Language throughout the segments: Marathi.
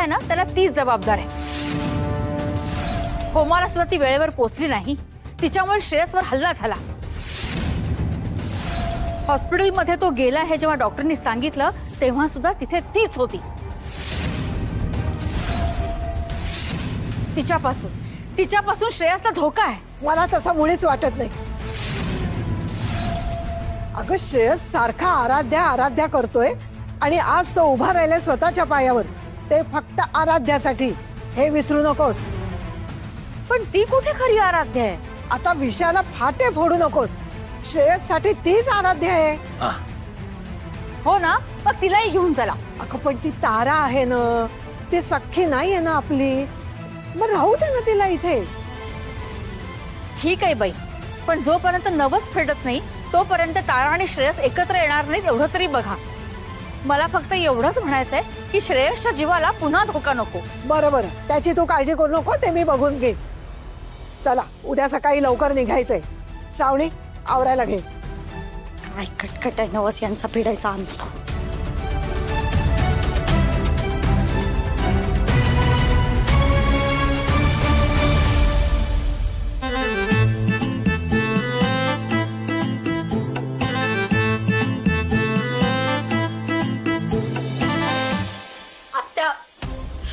आहे ना त्याला तीच जबाबदार आहे। होमाला सुद्धा ती वेळेवर पोहोचली नाही, तिच्यामुळे श्रेयसवर हल्ला झाला। हॉस्पिटलमध्ये तो गेला हे जेव्हा डॉक्टरनी सांगितलं तेव्हा सुद्धा तिथे तीच होती। तिच्यापासून श्रेयसला धोका आहे। मला तसं मुळीच वाटत नाही। अगं श्रेयस सारखा आराध्या आराध्या करतोय आणि आज तो उभा राहिलाय स्वतःच्या पायावर, ते फक्त आराध्यासाठी, हे विसरू नकोस। पण ती कुठे खरी आराध्या आहे? आता विषयाला फाटे फोडू नकोस, श्रेयस साठी तीच आराध्या आहे। हो ना, मग तिलाही घेऊन चला। अगं पण ती तारा आहे ना, ती सख्खी नाही आहे ना आपली, मग राहू दे ना तिला इथे। ठीक आहे बाई, पण जोपर्यंत नवस फेडत नाही तोपर्यंत तारा आणि श्रेयस एकत्र येणार नाहीत एवढं तरी बघा। मला फक्त एवढंच म्हणायचंय की श्रेयसच्या जीवाला पुन्हा धोका नको। बरोबर, त्याची तू काळजी करू नको, ते मी बघून घेईन। चला उद्या सकाळी लवकर निघायचंय। श्रावणी आवरायला घे। काय खटखट आहे नवस यांचा फेडायचा अंत।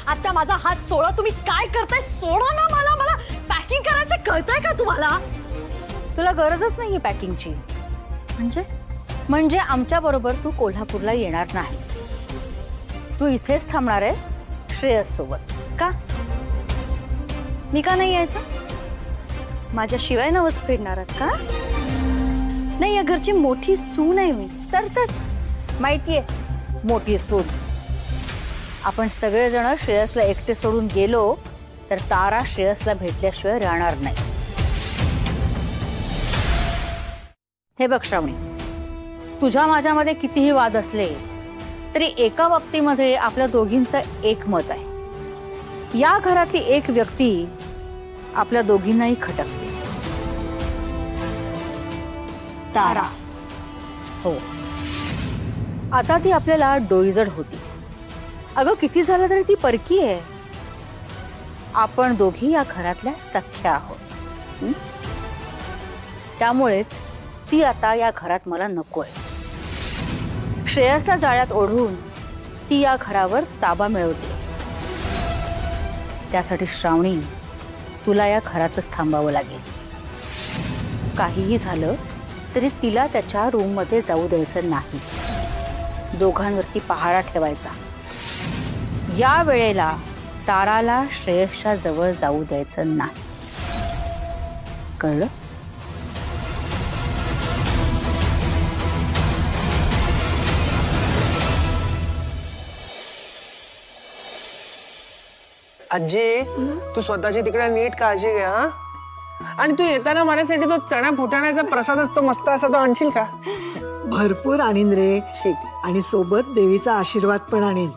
आत्या माझा हात सोडा, तुम्ही काय करताय? सोडा ना मला, मला पॅकिंग करायचं कळतंय का तुम्हाला? तुला गरजच नाहीये पॅकिंगची। म्हणजे आमच्या बरोबर तू कोल्हापूरला येणार नाहीस, तू इथेच थांबणार आहेस श्रेयस सोबत। का? मी का नाही यायचं? माझ्याशिवाय नवस फेडणार आहात का? नाही, या घरची मोठी सून आहे मी। तर माहितीये मोठी सून। आपण सगळेजण श्रेयसला एकटे सोडून गेलो तर तारा श्रेयसला भेटल्याशिवाय राहणार नाही। हे बघ श्रावणी, तुझ्या माझ्यामध्ये कितीही वाद असले तरी एका बाबतीमध्ये आपल्या दोघींचं एक मत आहे। या घरातली एक व्यक्ती आपल्या दोघींनाही खटकते, तारा। हो, आता ती आपल्याला डोईजड होती। अगं किती झालं तरी ती परकी आहे। आपण दोघी या घरातल्या सख्या आहोत, त्यामुळेच ती आता या घरात मला नकोय। श्रेयसला जाळ्यात ओढून ती या घरावर ताबा मिळवते। त्यासाठी श्रावणी, तुला या घरातच थांबावं लागेल। काहीही झालं तरी तिला त्याच्या रूममध्ये जाऊ द्यायचं नाही, दोघांवरती पहारा ठेवायचा। या वेळेला ताराला श्रेयसच्या जवळ जाऊ द्यायचं नाही, कळलं? आजी, तू स्वतःची तिकडे नीट काळजी घे हा। आणि तू येताना माझ्यासाठी तो चणा फुटाण्याचा प्रसाद असतो मस्त असा, तो आणशील का? भरपूर आणीन रे। ठीक। आणि सोबत देवीचा आशीर्वाद पण आणीन।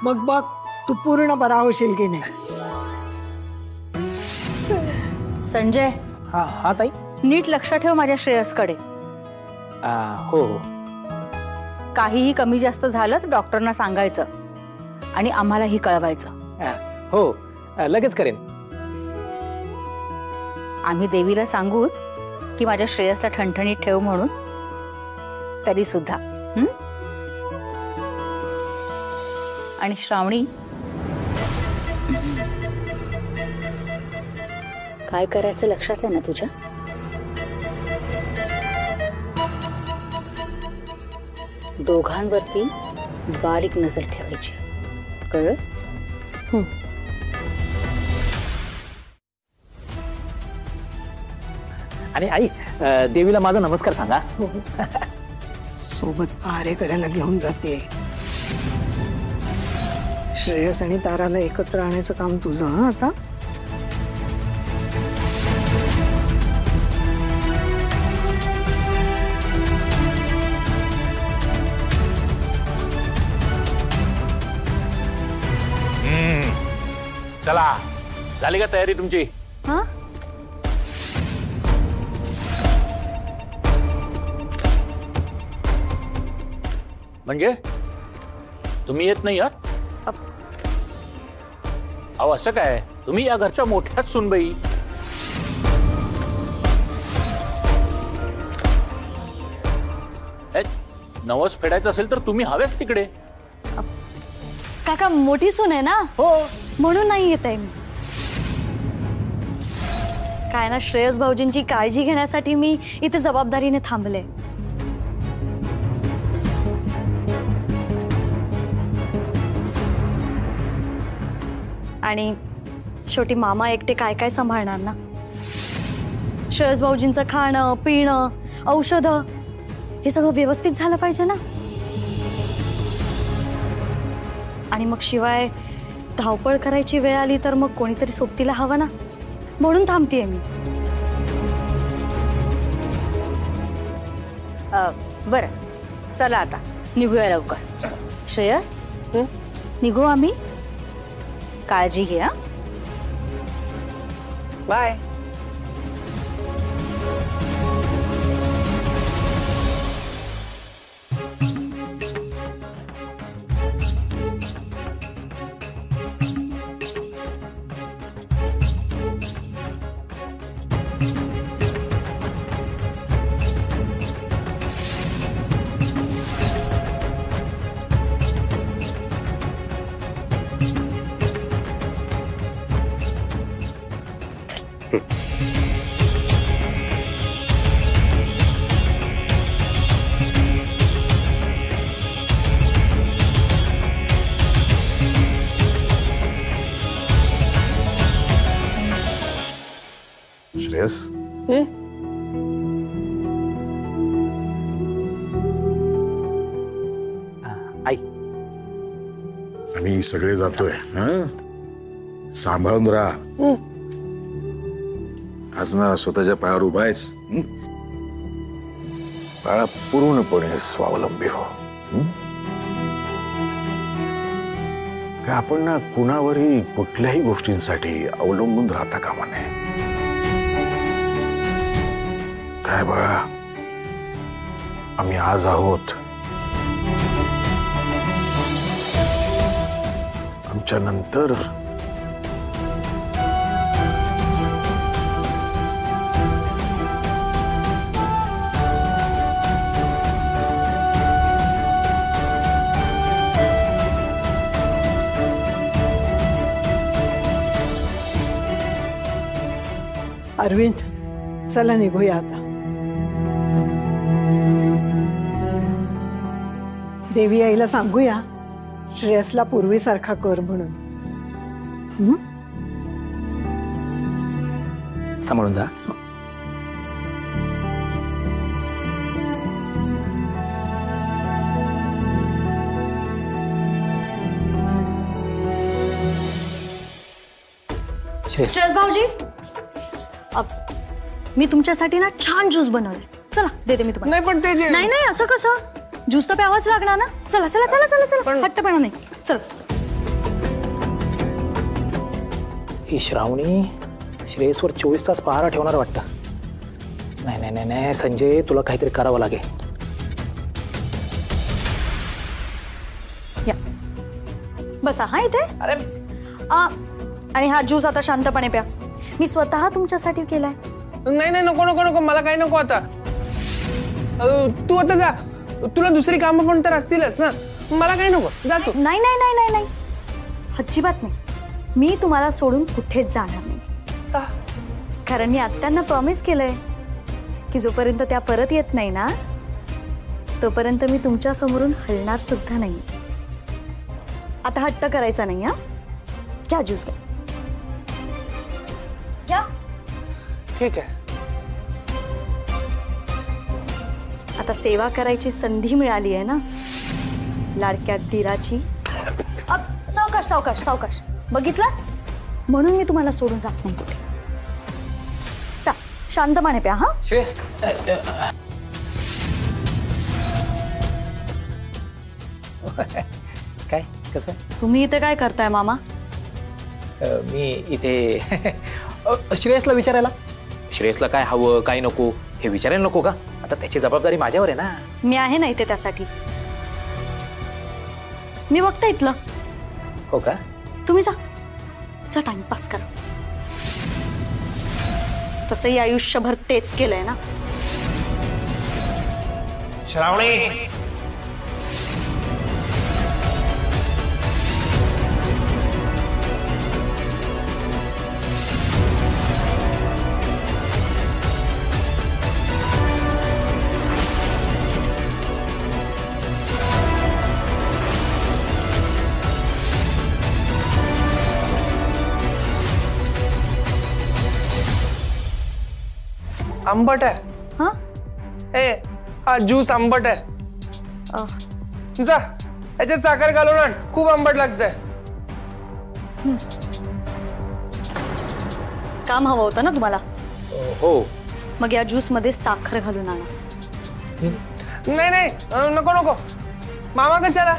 मग बघ तू पूर्ण बरा होशील की नाही। संजय, हा हा ताई, नीट लक्ष ठेव माझ्या श्रेयसकडे। हो हो, काहीही कमी जास्त झालं तर डॉक्टरना सांगायचं आणि आम्हालाही कळवायचं। हो, लगेच करेन। आम्ही देवीला सांगूच की माझ्या श्रेयसला ठणठणीत ठेव म्हणून, तरी सुद्धा। आणि श्रावणी, काय करायचं लक्षात आहे ना तुझ्या? दोघांवरती बारीक नजर ठेवायची, कळलं? आणि आई, देवीला माझा नमस्कार सांगा। सोबत पहारे करायला घेऊन जाते। श्रेयस आणि ताराला एकत्र आणायचं काम तुझं आता। चला, झाली का तयारी तुमची? हा? म्हणजे तुम्ही येत नाही आहात? अहो असं काय, तुम्ही या घरच्या मोठ्याच सुनबाई. नवस फेडायचं असेल तर तुम्ही हवेच तिकडे. काका मोठी सून आहे ना, हो. म्हणून नाही येत आहे मी. काय ना, श्रेयस भाऊजींची काळजी घेण्यासाठी मी इथे जबाबदारीने थांबले. आणि शेवटी मामा एकटे काय काय सांभाळणार ना. श्रेयस भाऊजींचं खाणं पिणं औषधं हे सगळं व्यवस्थित झालं पाहिजे ना. आणि मग शिवाय धावपळ करायची वेळ आली तर मग कोणीतरी सोबतीला हवं ना, म्हणून थांबतेय मी. बरं चला आता निघूया लवकर. श्रेयस निघू आम्ही. काळजी घे. हा बाय. श्रेयस, आई आम्ही सगळे जातोय. सांभाळून राहा. आज ना स्वतःच्या पायावर उभा आहेस. बाळा पूर्णपणे स्वावलंबी हो. काय आपण ना कुणावरही कुठल्याही गोष्टींसाठी अवलंबून राहता कामा नये. काय बाळा, आम्ही आज आहोत, आमच्या नंतर अरविंद चला निघूया आता. देवी आईला सांगूया श्रेयसला पूर्वीसारखा कर म्हणून. सांभाळून जा. श्रेयस भाऊजी, मी तुमच्यासाठी ना छान ज्यूस बनवलाय. चला देते मी तुम्हाला. नाही पण ते जे नाही असं कसं, ज्यूस तर प्यावाच लागणार ना. चला चला चला चला चला, हट्टपणा नाही. चल. ही श्रावणी श्रेयसवर 24 तास पहारा ठेवणार वाटतं. नाही नाही नाही नाही संजय, तुला काहीतरी करावं लागेल. या बसा हा इथे. अरे आणि हा ज्यूस आता शांतपणे प्या. मी स्वतः तुमच्यासाठी केलाय. नाही नाही नको नको नको, मला काही नको आता. तू आता जा, तुला दुसरी कामं पण तर असतीलच ना. मला काही नको, जा तू. नाही नाही नाही नाही नाही, अजिबात नाही. मी तुम्हाला सोडून कुठेच जाणार नाही. कारण मी आत्यांना प्रॉमिस केलंय की जोपर्यंत त्या परत येत नाही ना तोपर्यंत मी तुमच्या समोरून हलणार सुद्धा नाही. आता हट्ट करायचा नाही. हा घ्या ज्यूस घ्या. घ्या. ठीक आहे. आता सेवा करायची संधी मिळाली आहे ना लाडक्या धीराची. सावकाश सावकाश सावकाश. बघितलं, म्हणून मी तुम्हाला सोडून जात नाही कुठे. शांतपणे प्या. हा श्रेयस, काय कसं? तुम्ही इथे काय करताय मामा? मी इथे श्रेयसला विचारायला. श्रेयसला काय हवं काय नको हे विचारायला नको का? आता त्याची जबाबदारी माझ्यावर आहे ना. मी आहे ना इथे त्यासाठी. मी बघते इथलं. हो का? तुम्ही जा. तिचा टाइमपास करा. तसंही आयुष्यभर तेच केलंय ना. श्रावणी, आंबट आहे. हा ए, हा ज्यूस आंबट आहे. जा याच्यात साखर घालून आण, खूप आंबट लागतंय. काम हवं होतं ना तुम्हाला. हो. मग या ज्यूस मध्ये साखर घालून आणा. नाही नाही, नको नको. मामा कशाला?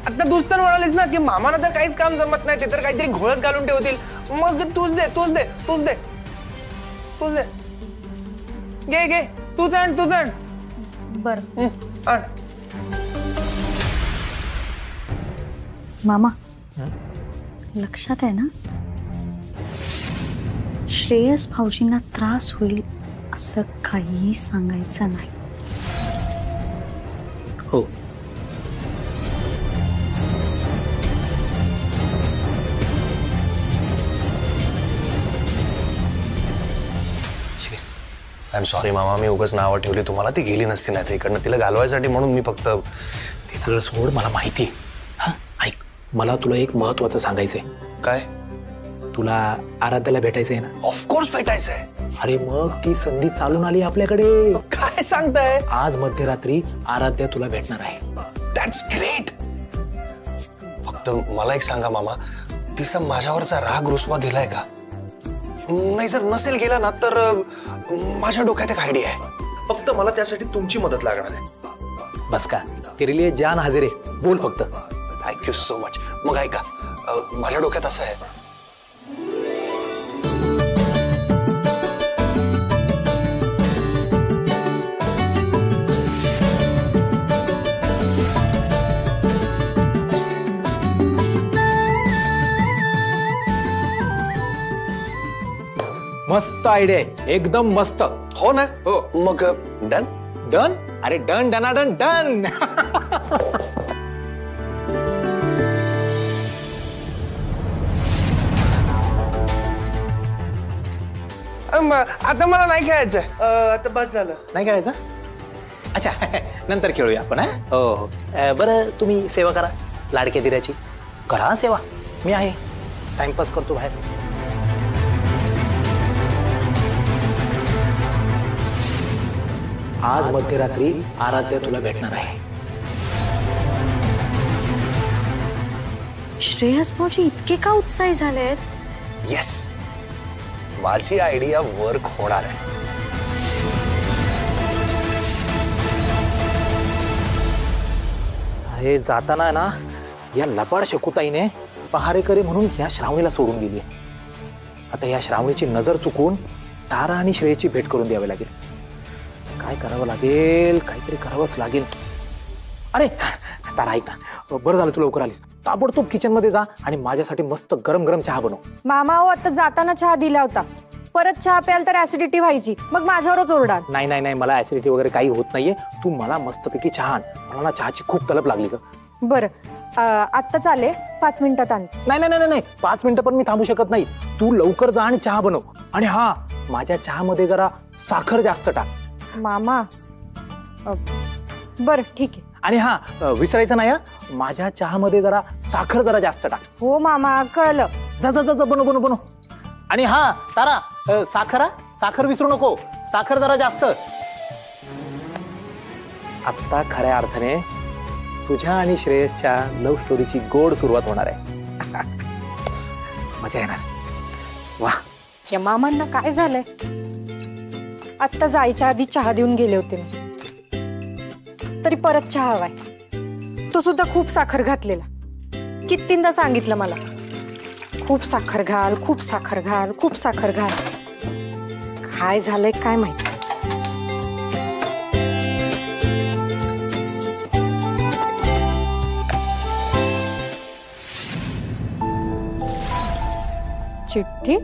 आता तूच तर म्हणालीस ना की मामाला तर काहीच काम जमत नाही, ते तर काहीतरी घोळच घालून ठेवतील. मग तूच दे, तूच दे, तूच दे, तूच दे. घे घे, तूच आण, तूच आण. बरं आण. मामा, लक्षात आहे ना, श्रेयस भाऊजींना त्रास होईल असं काहीही सांगायचं नाही. हो. आय एम सॉरी मामा, मी उगाच नावं ठेवली तुम्हाला. ती गेली नसती नाही ते इकडनं तिला घालवायसाठी, म्हणून मी फक्त. ते सगळं सोड, मला माहिती आहे. हा ऐक, मला तुला एक महत्वाचं सांगायचंय. काय? तुला आराध्याला भेटायचंय ना? ऑफकोर्स भेटायचंय. अरे मग ती संधी चालून आली आपल्याकडे. काय सांगताय? आज मध्यरात्री आराध्या तुला भेटणार आहे. That's great. फक्त मला एक सांगा मामा, तिचा माझ्यावरचा राग रुसवा गेलाय का? नाही, जर नसेल गेला ना तर माझ्या डोक्यात एक आयडिया आहे. फक्त मला त्यासाठी तुमची मदत लागणार आहे. बस का, तेरे लिए जान हाजिर आहे. बोल फक्त. Thank you so much. मग ऐका, माझ्या डोक्यात असं आहे. मस्त आयडिया आहे, एकदम मस्त. हो ना? हो. मग डन. डन? अरे डन डनाडन डन. आता मला नाही खेळायचं. आता बस झालं. नाही खेळायचं? अच्छा, नंतर खेळूया आपण. हो हो. बरं, तुम्ही सेवा करा लाडक्या दिराची. करा सेवा, मी आहे. टाइमपास करतो बाहेर. आज मध्यरात्री आराध्या तुला भेटणार आहे. श्रेयस भाऊजी इतके का उत्साही झालेत? येस, माझी आयडिया वर्क होणार आहे. अरे जाताना ना या लबाड शकुताईने पहारेकरी म्हणून या श्रावणीला सोडून गेली. आता या श्रावणीची नजर चुकून तारा आणि श्रेयची भेट करून द्यावी लागेल. काय करावं लागेल? काहीतरी करावंच लागेल. अरे तारा, ऐक ना, बरं झालं तू लवकर आलीस. ताबडतोब किचन मध्ये जा आणि माझ्यासाठी मस्त गरम गरम चहा बनव. मामा हो, आता जाताना चहा दिला होता. परत चहा प्याल तर ऍसिडिटी व्हायची, मग माझ्यावरच ओरडाल. नाही नाही नाही, मला ऍसिडिटी वगैरे काही होत नाहीये. तू मला मस्तपैकी चहा आण. मला ना चहाची खूप तलब लागली ग. बरं, आत्ता चाले, 5 मिनिटात आण. नाही नाही नाही नाही, 5 मिनिटं पण मी थांबू शकत नाही. तू लवकर जा आणि चहा बनव. आणि हा, माझ्या चहामध्ये जरा साखर जास्त टाक. मामा, बरं ठीक आहे. आणि हा, विसरायचं नाही, माझ्या चहामध्ये जरा साखर जरा जास्त टाक. हो मामा, कळलं. जा जा जा, बनव बनव बनव. आणि हा तारा, साखर विसरू नको. साखर जरा जास्त. आता खऱ्या अर्थाने तुझ्या आणि श्रेयसच्या लव्ह स्टोरीची गोड सुरुवात होणार आहे. मजा येणार. वा, या मामांना काय झालंय? आत्ता जायच्या आधी चहा देऊन गेले होते मी, तरी परत चहा हवाय. तो सुद्धा खूप साखर घातलेला. कितींदा सांगितलं मला, खूप साखर घाल, खूप साखर घाल, खूप साखर घाल. काय झालंय काय माहिती. चिठ्ठी?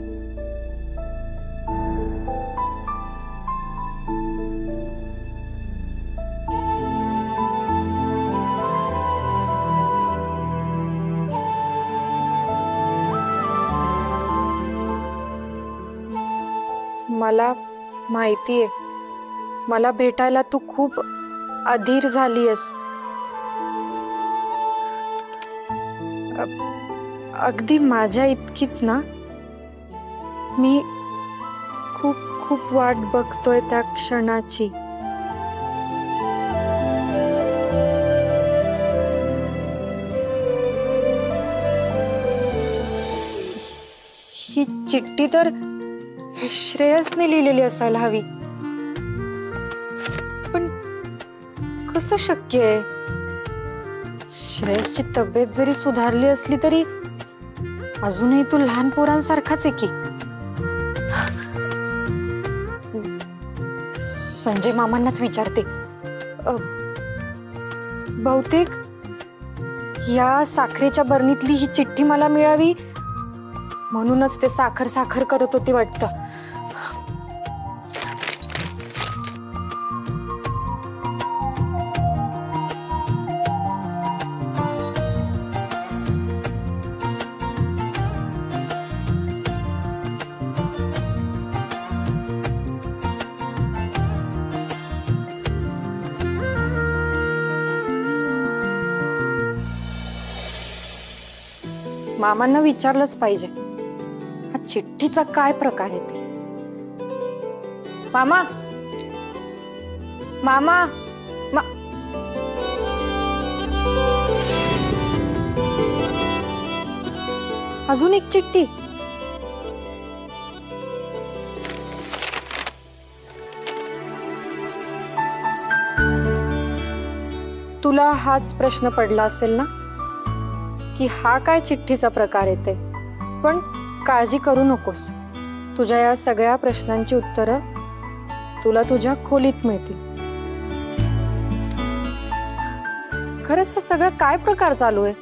मला माहितीये, मला भेटायला तू खूप अधीर झालीयस. अगदी माझ्या इतकीच ना. मी खूप खूप वाट बघतोय त्या क्षणाची. ही चिठ्ठी तर श्रेयसने लिहिलेली असायला हवी, पण कसं शक्य आहे? श्रेयसची तब्येत जरी सुधारली असली तरी अजूनही तू लहान पोरांसारखाच आहे की. संजय मामांनाच विचारते. बहुतेक या साखरेच्या बरणीतली ही चिठ्ठी मला मिळावी म्हणूनच ते साखर साखर करत होती वाटतं. मामांना विचारलंच पाहिजे हा चिठ्ठीचा काय प्रकार आहे ते. मामा, मामा, अजून एक चिठ्ठी. तुला हाच प्रश्न पडला असेल ना की हा काय चिठ्ठीचा प्रकार येते, पण काळजी करू नकोस. तुझ्या या सगळ्या प्रश्नांची उत्तरं तुला तुझ्या खोलीत मिळतील. खरंच हा सगळं काय प्रकार चालू आहे?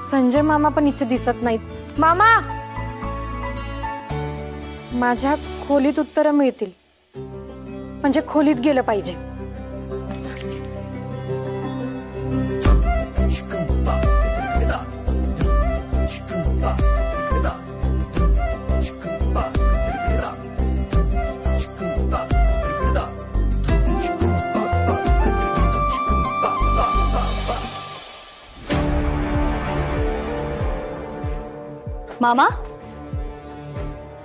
संजय मामा पण इथे दिसत नाहीत. मामा, माझ्या खोलीत उत्तरं मिळतील, म्हणजे खोलीत गेलं पाहिजे. मामा,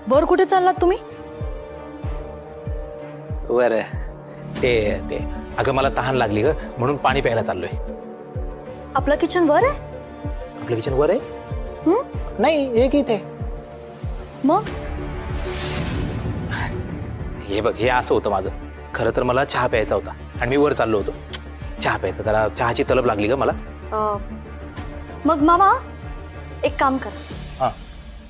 वर कुठे चाललात तुम्ही? वर ते अगं मला तहान लागली ग, म्हणून पाणी प्यायला चाललोय. आपलं किचन वर आहे? आपलं किचन वर आहे? नाही, एक इथे. मग हे बघ, हे असं होतं माझं. खरं तर मला चहा प्यायचा होता आणि मी वर चाललो होतो चहा प्यायचा. त्याला चहाची तलब लागली ग मला. मग मामा एक काम करा, हा,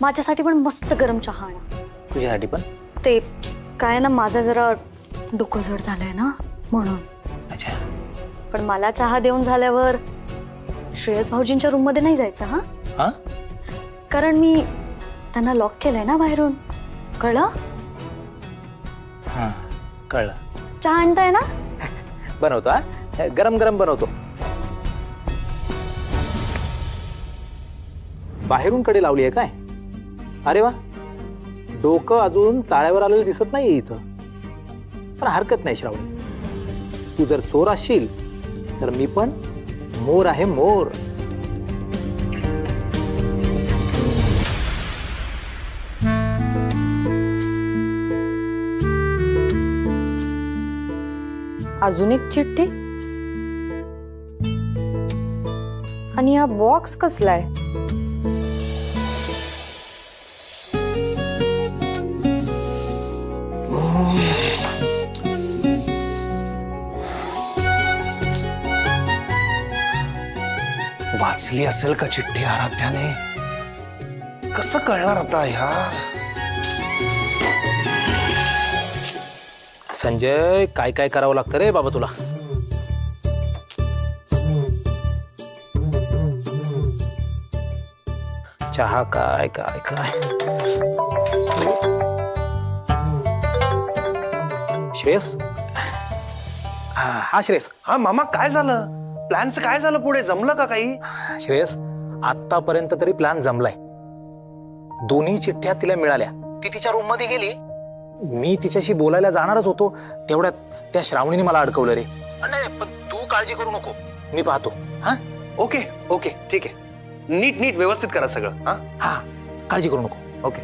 माझ्यासाठी पण मस्त गरम चहा आणा. तुझ्यासाठी पण? ते काय ना, माझं जरा डोकं जड झालंय ना म्हणून. अच्छा. पण मला चहा देऊन झाल्यावर श्रेयस भाऊजींच्या रूम मध्ये नाही जायचं. हा हा, कारण मी त्यांना लॉक केलंय ना बाहेरून, कळलं? हा, कळलं. चहा आणताय ना? बनवतो. हा, गरम गरम बनवतो. बाहेरून कडे लावली आहे काय? अरे वा, डोकं अजून ताळ्यावर आलेलं दिसत नाही हिचं. पण हरकत नाही श्रावणी, तू जर चोर असशील तर मी पण मोर आहे, मोर. अजून एक चिठ्ठी. आणि हा बॉक्स कसला आहे? वाचली असेल का चिठ्ठी आराध्याने? कसं कळणार आता यार? संजय, काय काय करावं लागतं रे बाबा तुला? चहा काय काय काय श्रेयस हा श्रेयस. हा मामा काय झालं? प्लॅनचं काय झालं पुढे? जमलं का काही? श्रेयस आतापर्यंत तरी प्लॅन जमलाय. दोन्ही चिठ्ठ्या तिला मिळाल्या. ती तिच्या रूम मध्ये गेली. मी तिच्याशी बोलायला जाणारच होतो तेवढ्यात त्या श्रावणीने मला अडकवलं रे. नाही पण तू काळजी करू नको, मी पाहतो. हा ओके ओके ठीक आहे. नीट नीट व्यवस्थित करा सगळं. हा हा काळजी करू नको. ओके.